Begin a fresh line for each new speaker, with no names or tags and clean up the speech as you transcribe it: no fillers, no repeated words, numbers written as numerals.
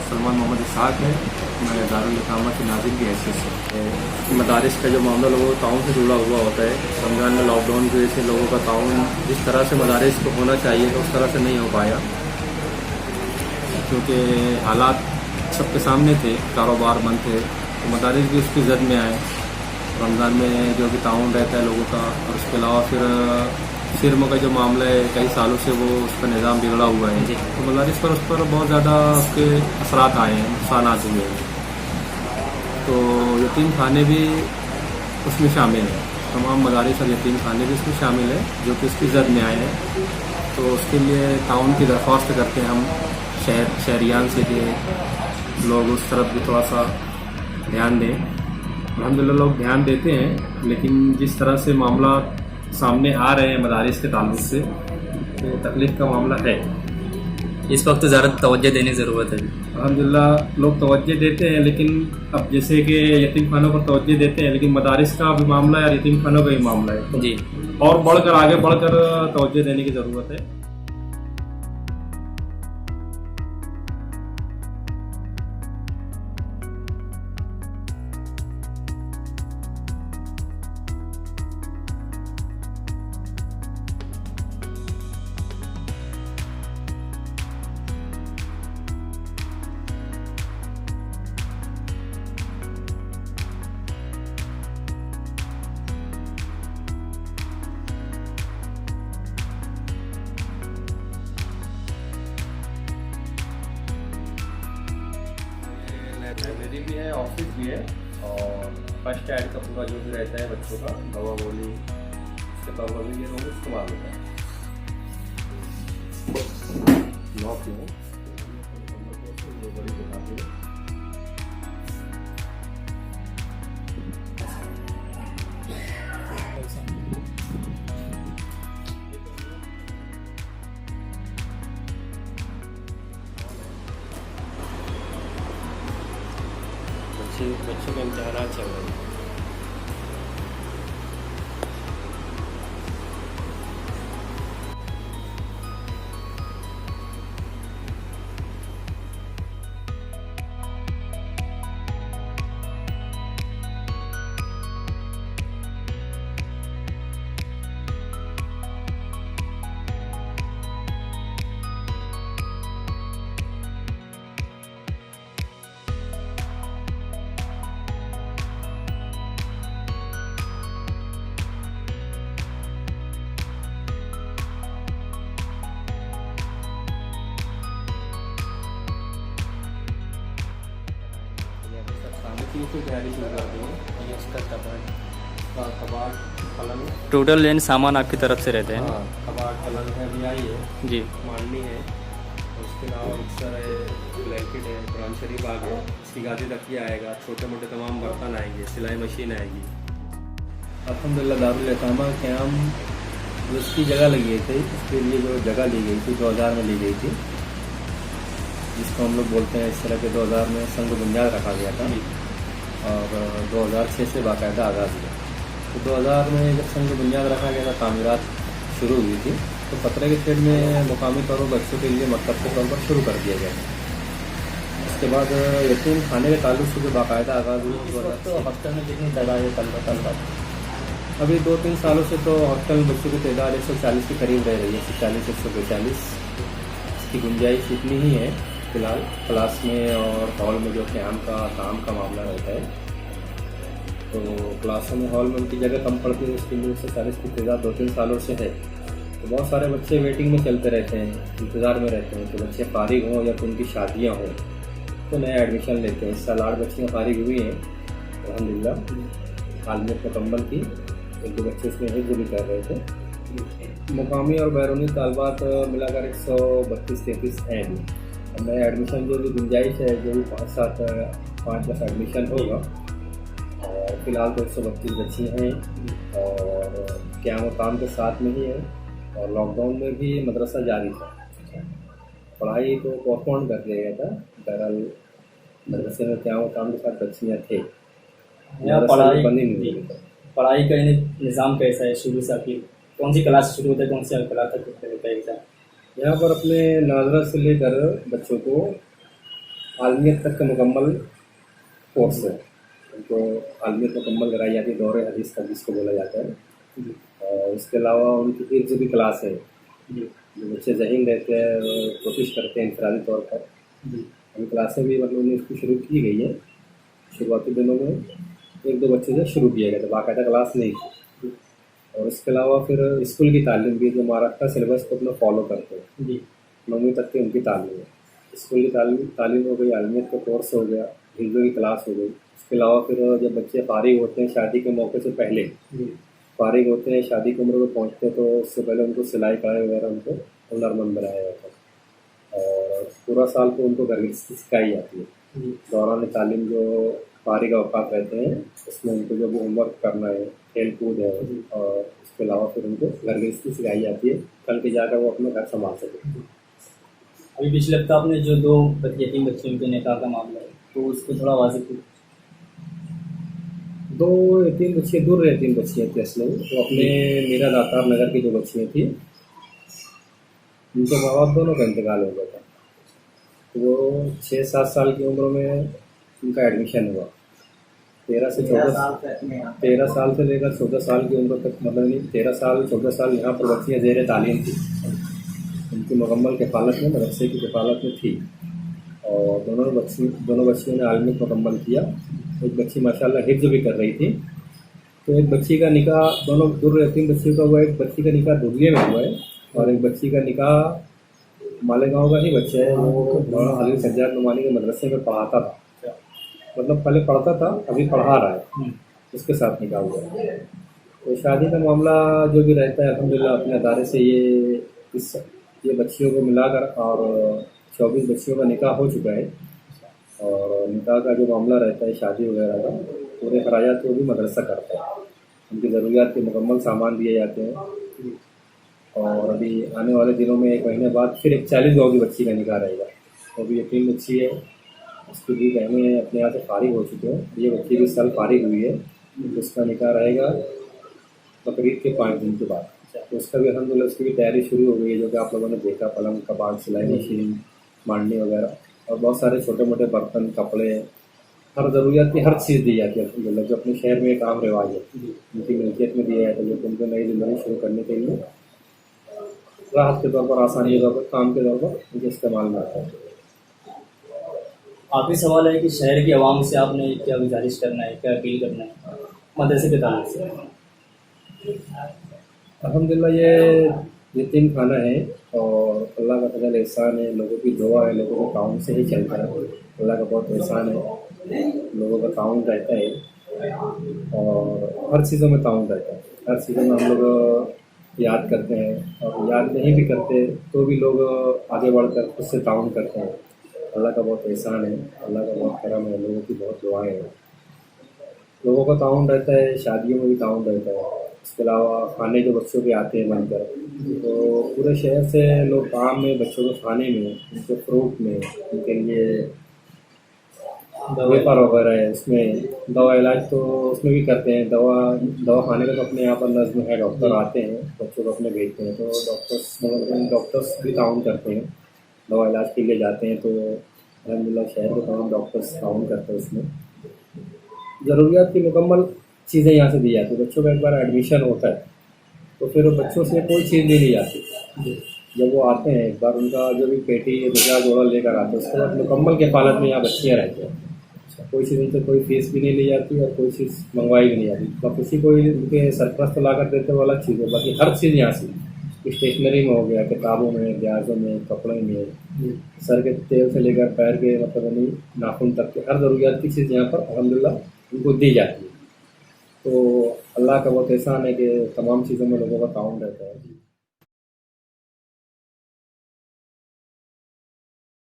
सलमान मोहम्मद इसहाक है। मैं दारुल इकामा के नाज़िम की हैसियत से मदारिस का जो मामला लोगों का ताउन से जुड़ा हुआ होता है। रमज़ान में लॉकडाउन की वजह से लोगों का ताउन जिस तरह से मदारिस को होना चाहिए तो उस तरह से नहीं हो पाया, क्योंकि हालात सबके सामने थे, कारोबार बंद थे, तो मदारिस भी उसकी जद में आए। रमज़ान में जो भी ताउन रहता है लोगों का, और उसके अलावा फिर सिर्म का जो मामला है कई सालों से वो उसका निज़ाम बिगड़ा हुआ है, तो मदारिस पर उस पर बहुत ज़्यादा उसके असरात आए हैं, नुकसान हुए हैं। तो यतीम खाने भी उसमें शामिल हैं, तमाम मदारिस और यतीम खाने भी उसमें शामिल है जो कि उसकी जद में आए हैं। तो उसके लिए ताउन की दरख्वास्त करते हैं हम शहरियान से कि लोग उस तरफ भी थोड़ा सा ध्यान दें। अल्हम्दुलिल्लाह लोग ध्यान देते हैं, लेकिन जिस तरह से मामला सामने आ रहे हैं मदारिस के ताल्लुक से, तो तकलीफ का मामला है।
इस वक्त ज़्यादा तवज्जो देने की ज़रूरत है।
अल्हम्दुलिल्लाह लोग तवज्जो देते हैं, लेकिन अब जैसे कि यतीम खानों पर तवज्जो देते हैं, लेकिन मदारिस का भी मामला है और यतीम खानों का भी मामला है, तो
जी,
और आगे बढ़कर तवज्जो देने की ज़रूरत है। लाइब्रेरी भी है, ऑफिस भी है, और फर्स्ट एड का पूरा जो भी रहता है बच्चों का दवा गोली, उसके तौर पर भी ये लोग इस्तेमाल होता है। लॉक है जो बड़ी दिखाती है। बच्चों के इम्तहानात चल रहे हैं। की तैयारी शुरू कर दी है। ये उसका कबाड़ पलंग,
टोटल रेंज सामान आपकी तरफ से रहते हैं।
हाँ, कबाड़ पलंग है, अभी आई है
जी,
मांडनी है, उसके अलावा मिक्सर है, ब्लैंकेट है, कुरान शरीफ आ गया, इसकी गादी तकिया आएगा, छोटे मोटे तमाम बर्तन आएंगे, सिलाई मशीन आएगी। अल्हम्दुलिल्लाह दारुल इकामा क़याम जिसकी जगह लगी गई थी, उसके लिए जो जगह ली गई थी 2000 में ली गई थी, जिसको हम लोग बोलते हैं इस तरह के 2000 में संग बुनियाद रखा गया था, और 2006 से बाकायदा आगाज़ हुआ। तो 2000 में जब संग बुनियाद रखा गया था, तामीरात शुरू हुई थी, तो पतरे के शेड में मुकामी तौर पर बच्चों के लिए मकतब के तौर पर शुरू कर दिया गया था। उसके बाद यतीम खाने के ताल्लुक से जो बाकायदा आगाज़ हुआ, तो हॉस्टल में कितनी तादाद है तलबा? अभी 2-3 सालों से तो हॉस्टल में बच्चों की तादाद 140 के करीब रह रही है, 140-142। इसकी गुंजाइश इतनी ही है फ़िलहाल क्लास में और हॉल में जो क़याम का काम का मामला रहता है। तो क्लासों में हॉल में उनकी जगह कम पड़ती है, उसके लिए 140 की तादाद 2-3 सालों से है। तो बहुत सारे बच्चे वेटिंग में चलते रहते हैं, इंतज़ार में रहते हैं कि बच्चे फारिग हों या तो उनकी शादियाँ हों तो नया एडमिशन लेते हैं। इस साल 8 बच्चियाँ फारिग हुई हैं अल्हम्दुलिल्लाह, हालत मुकम्मल की। 1-2 बच्चे इसमें हिफ्ज़ भी कर रहे थे। मुकामी और बैरूनी तालबात मिलाकर 132-33 हैं। अब नया एडमिशन जो भी गुंजाइश है, जो भी 5-10 एडमिशन होगा, और फिलहाल तो 132 बच्ची हैं, और क़याम काम के साथ में ही है, और लॉकडाउन में भी मदरसा जारी था। पढ़ाई को पोस्टपोन कर दिया गया था, बहरहाल मदरसे में क़याम काम के साथ बच्चियाँ थे।
यहाँ पढ़ाई का निज़ाम कैसा है? शुरू से आपकी कौन सी क्लास शुरू होता है, कौन सी क्लास तक होता है एग्ज़ाम?
यहाँ पर अपने नाजरा से लेकर बच्चों को आलमियत तक का मुकम्मल कोर्स है। उनको आलमियत मुकम्मल कराई जाती है, दौरे हदीस का जिसको बोला जाता है। और इसके अलावा उनकी हिफ्ज़ भी क्लास है। जो बच्चे ज़हीन रहते हैं वो कोशिश करते हैं इंफरादी तौर पर। अभी क्लासें भी मतलब उन्हें इसकी शुरू की गई है। शुरुआती दिनों में 1-2 बच्चे से शुरू किया गया था, बाकायदा क्लास नहीं थी। और इसके अलावा फिर स्कूल की तालीम भी, जो महाराष्ट्र का सिलेबस को अपना फॉलो करते हैं, 9वीं तक की उनकी तालीम है। स्कूल की तालीम हो गई, आलमियत का कोर्स हो गया, हिफ्ज़ की क्लास हो गई। इसके अलावा फिर जब बच्चे फारिग होते हैं शादी के मौके से पहले, फारिग होते हैं शादी की उम्र को पहुँचते हैं, तो उससे पहले उनको सिलाई कढ़ाई वगैरह उनको हुनरमंद बनाया जाता है। और पूरा साल को उनको घर गृहस्थी सिखाई जाती है। दौरान तालीम जो फारिग अवकात रहते हैं उसमें उनको जो होमवर्क करना है, खेल कूद है, और इसके अलावा फिर उनको घर गृहस्थी सिखाई जाती है, कल के जाकर वो अपना घर संभाल सके।
अभी पिछले हफ्ता आपने जो 2 यतीम बच्चों के निकाह का मामला है, तो उसको थोड़ा वाज़ेह कीजिए।
2 यतीम बच्चियाँ, दूर यतीम बच्चियाँ थी असल में, वो अपने मीरा दातार नगर की जो बच्चियाँ थी, उनके माँ बाप दोनों का इंतकाल हो गया था। तो वो 6-7 साल की उम्र में उनका एडमिशन हुआ। 13 साल से लेकर 14 साल की उम्र तक, मतलब नहीं 13 साल 14 साल यहाँ पर बच्चियाँ ज़ेर तालीम थी। उनकी मुकम्मल किफ़ालत में, मदरसे की किफ़ालत में थी। और दोनों बच्चियों ने आलमियत मुकम्मल किया। एक बच्ची माशाल्लाह हिफ्ज़ भी कर रही थी। तो एक बच्ची का निकाह, दोनों दूर यतीम बच्चियों का हुआ। एक बच्ची का निकाह दुबई में हुआ है, और एक बच्ची का निकाह मालेगांव का ही बच्चा है। वो मौलाना अली सज्जाद नुमानी के मदरसे में पढ़ाता था, मतलब पहले पढ़ता था, अभी पढ़ा रहा है, उसके साथ निकाह हुआ है। तो शादी का मामला जो भी रहता है अल्हम्दुलिल्लाह अपने अदारे से ये बच्चियों को मिलाकर और 24 बच्चियों का निकाह हो चुका है। और निकाह का जो मामला रहता है शादी वगैरह का, पूरे खराजात वो भी मदरसा करता है। उनकी ज़रूरियात के मुकम्मल सामान दिए जाते हैं। और अभी आने वाले दिनों में 1 महीने बाद फिर एक 40 गाँव की बच्ची का निकाह रहेगा। वो भी यतीम बच्ची है, उसकी भी बहनें अपने यहाँ से फारिग हो चुके हैं। ये बच्ची भी साल फारिग हुई है, तो उसका निकाह रहेगा बकरीद के 5 दिन के बाद। तो उसका भी अल्हम्दुलिल्लाह उसकी भी तैयारी शुरू हो गई है, जो कि आप लोगों ने देखा, पलंग कबाड़, सिलाई मशीन, मांडनी वगैरह, और बहुत सारे छोटे मोटे बर्तन, कपड़े, हर ज़रूरियात की हर चीज़ दी जाती है अल्हम्दुलिल्लाह, जो अपने शहर में एक आम रिवाज है। उनकी मिल्कियत में दिया जाता है, जो उनको नई ज़िंदगी शुरू करने के लिए राहत के तौर पर, आसानी के तौर पर, काम के तौर पर उनके इस्तेमाल में आता है।
आखिरी सवाल है कि शहर की आवाम से आपने क्या गुजारिश करना है, क्या अपील करना है मदरसे के ताल्लुक से?
अल्हम्दुलिल्लाह ये यतीम खाना है, और अल्लाह का फजल एहसान है, लोगों की दुआ है, लोगों का ताउन से ही चलता है। अल्लाह का बहुत एहसान है, लोगों का ताउन रहता है, और हर चीज़ों में ताउन रहता है। हर चीज़ों में हम लोग याद करते हैं, और याद नहीं भी करते तो भी लोग आगे बढ़कर खुद से ताउन करते हैं। अल्लाह का बहुत एहसान है, अल्लाह का बहुत करम है, लोगों की बहुत दुआएँ हैं। लोगों का ताउन रहता है, शादियों में भी ताउन रहता है। इसके अलावा खाने जो बच्चों के आते हैं बनकर, तो पूरे शहर से लोग काम में, बच्चों को खाने में, उनके फ्रूट में, उनके लिए व्यापार वगैरह है, उसमें दवा इलाज तो उसमें भी करते हैं। दवा खाने का तो अपने यहाँ पर नज़्म है, डॉक्टर आते हैं, बच्चों को अपने भेजते हैं, तो डॉक्टर्स भी ताउन करते हैं, दवा इलाज के लिए जाते हैं। तो अल्हम्दुलिल्लाह शहर के तमाम डॉक्टर्स ताउन करते हैं। उसमें ज़रूरियात की मुकम्मल चीज़ें यहाँ से दी जाती है। बच्चों का एक बार एडमिशन होता है तो फिर बच्चों से कोई चीज़ नहीं ली जाती। जब वो आते हैं एक बार, उनका जो भी पेटी या दूसरा जोड़ा लेकर आते हैं, उसके बाद मुकम्मल किफ़ालत में यहाँ बच्चियाँ रहती हैं। कोई चीज़ उनसे कोई फीस भी नहीं ली जाती, और कोई चीज़ मंगवाई भी नहीं जाती। तो किसी को उनके सरपरस्त ला कर देते वो अलग चीज़ है, बाकी हर चीज़ यहाँ से, स्टेशनरी में हो गया, किताबों में, ब्याजों में, कपड़े में, सर के तेल से लेकर पैर के मतलब नाखून तक के हर ज़रूरियात की चीज़ यहाँ पर अल्हम्दुलिल्लाह उनको दी जाती है। तो अल्लाह का बहुत एहसान है कि तमाम चीज़ों में लोगों का ताउन रहता है।